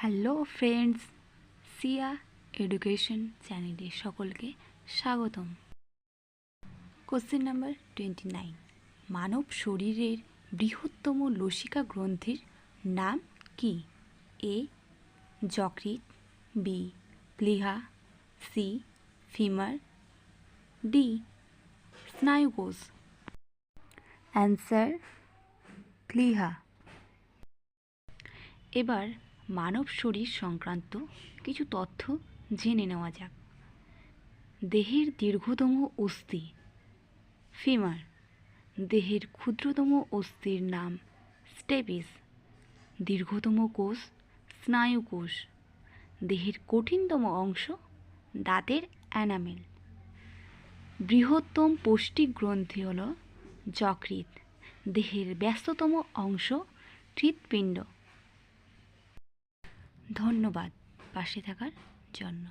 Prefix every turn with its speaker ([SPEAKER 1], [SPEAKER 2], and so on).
[SPEAKER 1] Hello friends, সিয়া education চ্যানেলে সকলকে স্বাগতম। কোশ্চেন নাম্বার 29, মানব শরীরের বৃহত্তম লসিকা গ্রন্থির নাম কি? এ যকৃৎ, বি প্লীহা, সি ফিমার, ডি স্নায়ুকোষ। অ্যান্সার প্লীহা। এবার মানব শরীর সংক্রান্ত কিছু তথ্য জেনে নেওয়া যাক। দেহের দীর্ঘতম অস্থি ফিমার, দেহের ক্ষুদ্রতম অস্থির নাম স্টেপিস, দীর্ঘতম কোষ স্নায়ুকোষ, দেহের কঠিনতম অংশ দাঁতের এনামেল, বৃহত্তম পৌষ্টিক গ্রন্থি হল যকৃৎ, দেহের ব্যস্ততম অংশ হৃৎপিণ্ড। ধন্যবাদ পাশে থাকার জন্য।